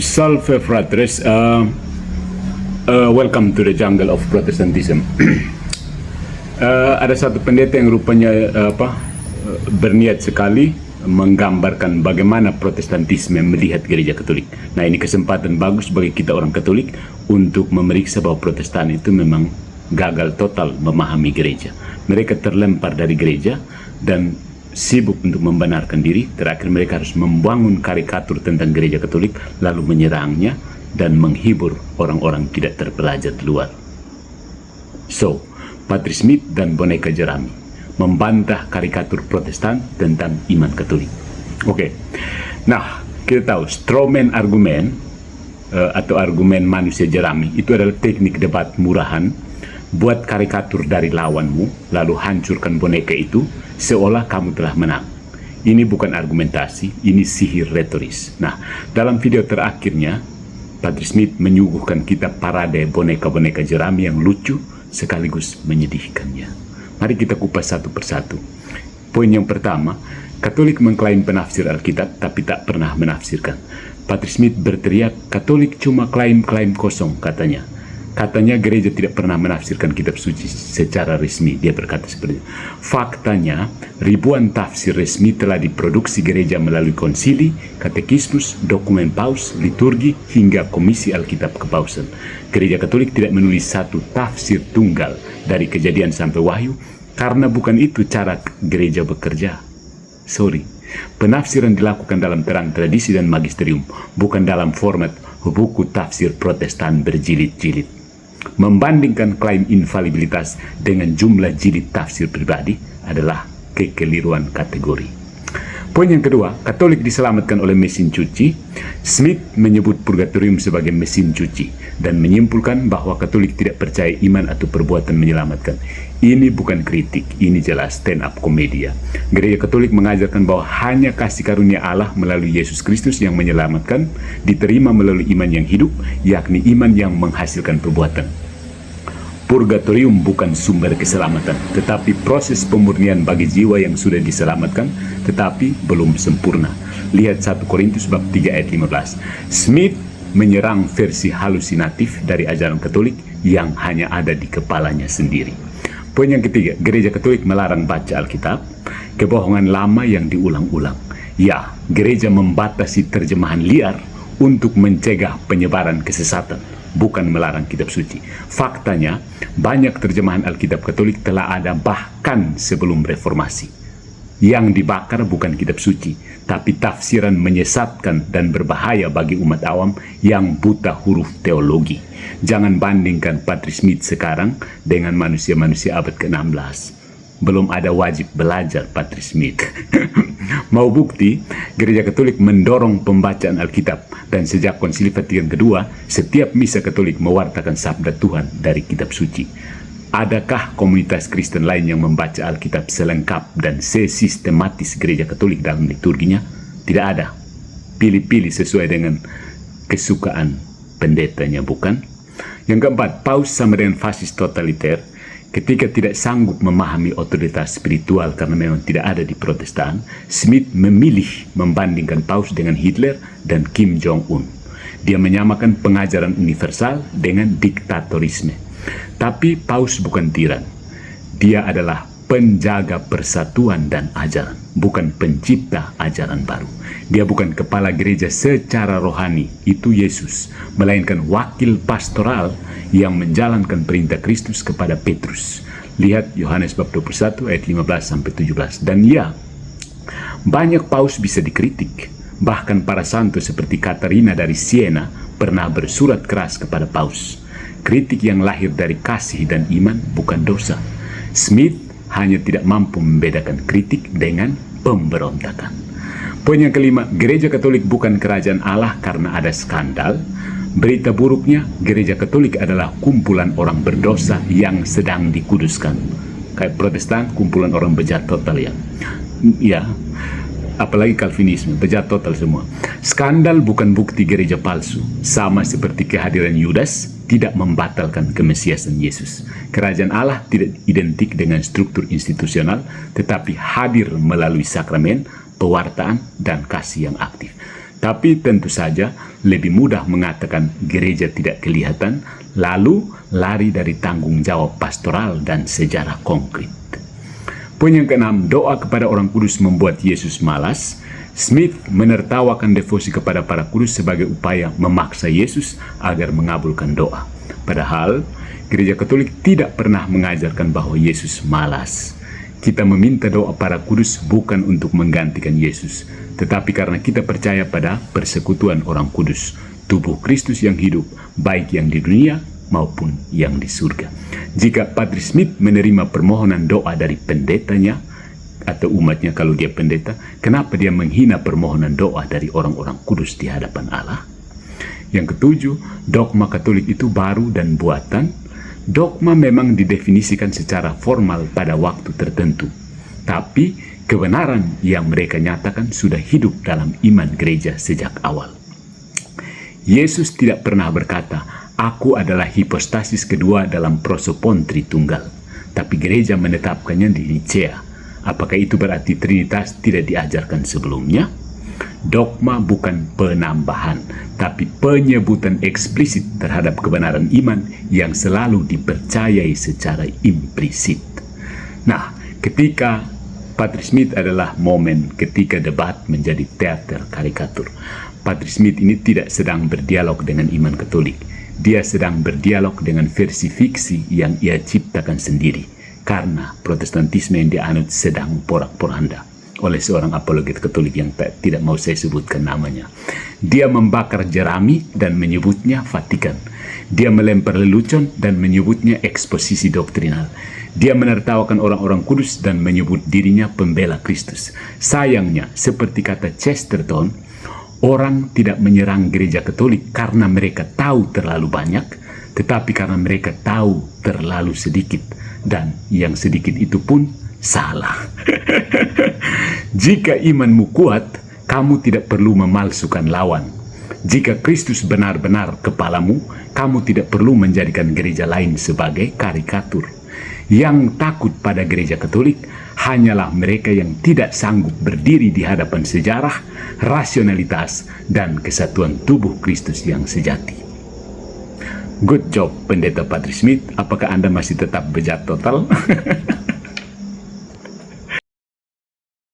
Salve fratres, welcome to the jungle of Protestantism. Ada satu pendeta yang rupanya berniat sekali menggambarkan bagaimana Protestantisme melihat gereja Katolik. Nah, ini kesempatan bagus bagi kita orang Katolik untuk memeriksa bahwa Protestan itu memang gagal total memahami gereja. Mereka terlempar dari gereja dan sibuk untuk membenarkan diri. Terakhir mereka harus membangun karikatur tentang gereja Katolik, lalu menyerangnya dan menghibur orang-orang tidak terpelajar di luar. So, Patrick Smith dan boneka jerami membantah karikatur Protestan tentang iman Katolik. Oke. Nah, kita tahu strawman argumen atau argumen manusia jerami itu adalah teknik debat murahan. Buat karikatur dari lawanmu, lalu hancurkan boneka itu seolah kamu telah menang. Ini bukan argumentasi, ini sihir retoris. Nah, dalam video terakhirnya, Patrick Smith menyuguhkan kita parade boneka-boneka jerami yang lucu sekaligus menyedihkannya. Mari kita kupas satu persatu. Poin yang pertama, Katolik mengklaim penafsir Alkitab tapi tak pernah menafsirkan. Patrick Smith berteriak, Katolik cuma klaim-klaim kosong, katanya. Katanya gereja tidak pernah menafsirkan kitab suci secara resmi. Dia berkata seperti itu. Faktanya, ribuan tafsir resmi telah diproduksi gereja melalui konsili, katekismus, dokumen paus, liturgi, hingga komisi Alkitab kepausan. Gereja Katolik tidak menulis satu tafsir tunggal dari Kejadian sampai Wahyu, karena bukan itu cara gereja bekerja. Sorry. Penafsiran dilakukan dalam terang tradisi dan magisterium, bukan dalam format buku tafsir Protestan berjilid-jilid. Membandingkan klaim infalibilitas dengan jumlah jilid tafsir pribadi adalah kekeliruan kategori. Poin yang kedua, Katolik diselamatkan oleh mesin cuci. Smith menyebut purgatorium sebagai mesin cuci dan menyimpulkan bahwa Katolik tidak percaya iman atau perbuatan menyelamatkan. Ini bukan kritik, ini jelas stand up komedia. Gereja Katolik mengajarkan bahwa hanya kasih karunia Allah melalui Yesus Kristus yang menyelamatkan, diterima melalui iman yang hidup, yakni iman yang menghasilkan perbuatan. Purgatorium bukan sumber keselamatan, tetapi proses pemurnian bagi jiwa yang sudah diselamatkan, tetapi belum sempurna. Lihat 1 Korintus bab 3 ayat 15. Smith menyerang versi halusinatif dari ajaran Katolik yang hanya ada di kepalanya sendiri. Poin yang ketiga, gereja Katolik melarang baca Alkitab, kebohongan lama yang diulang-ulang. Ya, gereja membatasi terjemahan liar untuk mencegah penyebaran kesesatan, bukan melarang kitab suci. Faktanya, banyak terjemahan Alkitab Katolik telah ada bahkan sebelum reformasi. Yang dibakar bukan kitab suci, tapi tafsiran menyesatkan dan berbahaya bagi umat awam yang buta huruf teologi. Jangan bandingkan Patrick Smith sekarang dengan manusia-manusia abad ke-16. Belum ada wajib belajar Patrick Smith. Mau bukti, gereja Katolik mendorong pembacaan Alkitab, dan sejak Konsili Vatikan kedua, setiap misa Katolik mewartakan sabda Tuhan dari kitab suci. Adakah komunitas Kristen lain yang membaca Alkitab selengkap dan sesistematis gereja Katolik dalam liturginya? Tidak ada. Pilih-pilih sesuai dengan kesukaan pendetanya, bukan? Yang keempat, paus sama dengan fasis totaliter. Ketika tidak sanggup memahami otoritas spiritual karena memang tidak ada di Protestan, Smith memilih membandingkan paus dengan Hitler dan Kim Jong-un. Dia menyamakan pengajaran universal dengan diktatorisme. Tapi paus bukan tiran. Dia adalah penjaga persatuan dan ajaran, bukan pencipta ajaran baru. Dia bukan kepala gereja secara rohani, itu Yesus, melainkan wakil pastoral yang menjalankan perintah Kristus kepada Petrus. Lihat Yohanes bab 21 ayat 15 sampai 17. Dan ya, banyak paus bisa dikritik. Bahkan para santo seperti Katarina dari Siena pernah bersurat keras kepada paus. Kritik yang lahir dari kasih dan iman bukan dosa. Smith hanya tidak mampu membedakan kritik dengan pemberontakan. Poin yang kelima, gereja Katolik bukan kerajaan Allah karena ada skandal. Berita buruknya, gereja Katolik adalah kumpulan orang berdosa yang sedang dikuduskan. Kayak Protestan, kumpulan orang bejat total ya. Apalagi Calvinisme, bejat total semua. Skandal bukan bukti gereja palsu. Sama seperti kehadiran Yudas tidak membatalkan kemesiasan Yesus. Kerajaan Allah tidak identik dengan struktur institusional, tetapi hadir melalui sakramen, pewartaan, dan kasih yang aktif. Tapi tentu saja lebih mudah mengatakan gereja tidak kelihatan, lalu lari dari tanggung jawab pastoral dan sejarah konkret. Poin yang keenam, doa kepada orang kudus membuat Yesus malas. Smith menertawakan devosi kepada para kudus sebagai upaya memaksa Yesus agar mengabulkan doa. Padahal, Gereja Katolik tidak pernah mengajarkan bahwa Yesus malas. Kita meminta doa para kudus bukan untuk menggantikan Yesus, tetapi karena kita percaya pada persekutuan orang kudus, tubuh Kristus yang hidup, baik yang di dunia maupun yang di surga. Jika Padre Smith menerima permohonan doa dari pendetanya atau umatnya kalau dia pendeta, kenapa dia menghina permohonan doa dari orang-orang kudus di hadapan Allah? Yang ketujuh, dogma Katolik itu baru dan buatan. Dogma memang didefinisikan secara formal pada waktu tertentu, tapi kebenaran yang mereka nyatakan sudah hidup dalam iman gereja sejak awal. Yesus tidak pernah berkata, "Aku adalah hipostasis kedua dalam prosopon Tritunggal," tapi gereja menetapkannya di Nicea. Apakah itu berarti Trinitas tidak diajarkan sebelumnya? Dogma bukan penambahan, tapi penyebutan eksplisit terhadap kebenaran iman yang selalu dipercayai secara implisit. Nah, ketika Padre Smith adalah momen ketika debat menjadi teater karikatur. Padre Smith ini tidak sedang berdialog dengan iman Katolik. Dia sedang berdialog dengan versi fiksi yang ia ciptakan sendiri, karena Protestantisme yang dianut sedang porak-poranda oleh seorang apologet Katolik yang tidak mau saya sebutkan namanya. Dia membakar jerami dan menyebutnya Vatikan. Dia melempar lelucon dan menyebutnya eksposisi doktrinal. Dia menertawakan orang-orang kudus dan menyebut dirinya pembela Kristus. Sayangnya, seperti kata Chesterton, orang tidak menyerang gereja Katolik karena mereka tahu terlalu banyak, tetapi karena mereka tahu terlalu sedikit, dan yang sedikit itu pun salah. Jika imanmu kuat, kamu tidak perlu memalsukan lawan. Jika Kristus benar-benar kepalamu, kamu tidak perlu menjadikan gereja lain sebagai karikatur. Yang takut pada gereja Katolik hanyalah mereka yang tidak sanggup berdiri di hadapan sejarah, rasionalitas, dan kesatuan tubuh Kristus yang sejati. Good job, Pendeta Padre Smith. Apakah Anda masih tetap bejat total?